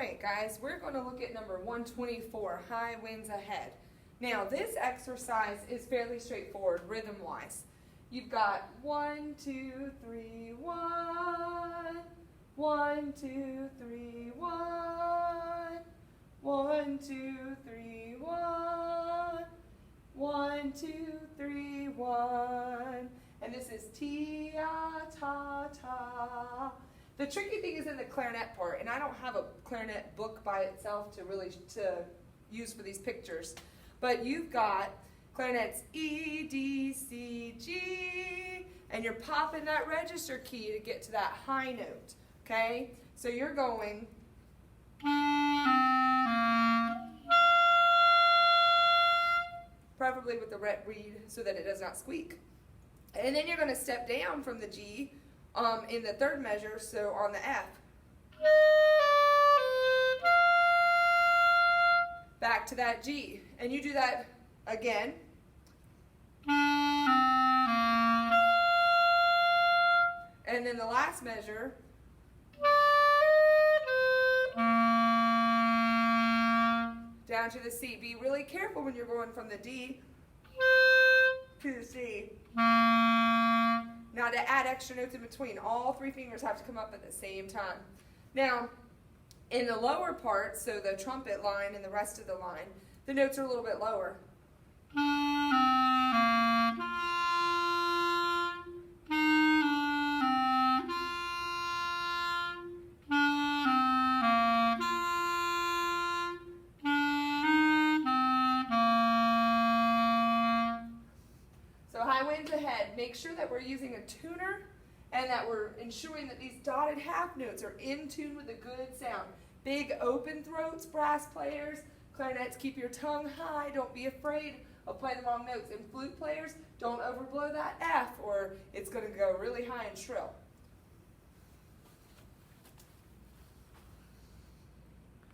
right, guys, we're going to look at number 124, high winds ahead. Now, this exercise is fairly straightforward rhythm-wise. You've got 1, 2, 3, 1, 1, 2, 3, 1, 1, 2, 3, 1, 1, 2, 3, 1. And this is ti-ta-ta. The tricky thing is in the clarinet part, and I don't have a clarinet book by itself to use for these pictures. But you've got clarinets E, D, C, G, and you're popping that register key to get to that high note, okay? So you're going preferably with the ret reed so that it does not squeak. And then you're going to step down from the G in the third measure, so on the F. Back to that G. And you do that again. And then the last measure. Down to the C. Be really careful when you're going from the D to the C. Now to add extra notes in between, all three fingers have to come up at the same time. Now, in the lower part, so the trumpet line and the rest of the line, the notes are a little bit lower. High winds ahead. Make sure that we're using a tuner and that we're ensuring that these dotted half notes are in tune with a good sound. Big open throats, brass players, clarinets, keep your tongue high. Don't be afraid of playing the wrong notes. And flute players, don't overblow that F or it's going to go really high and shrill.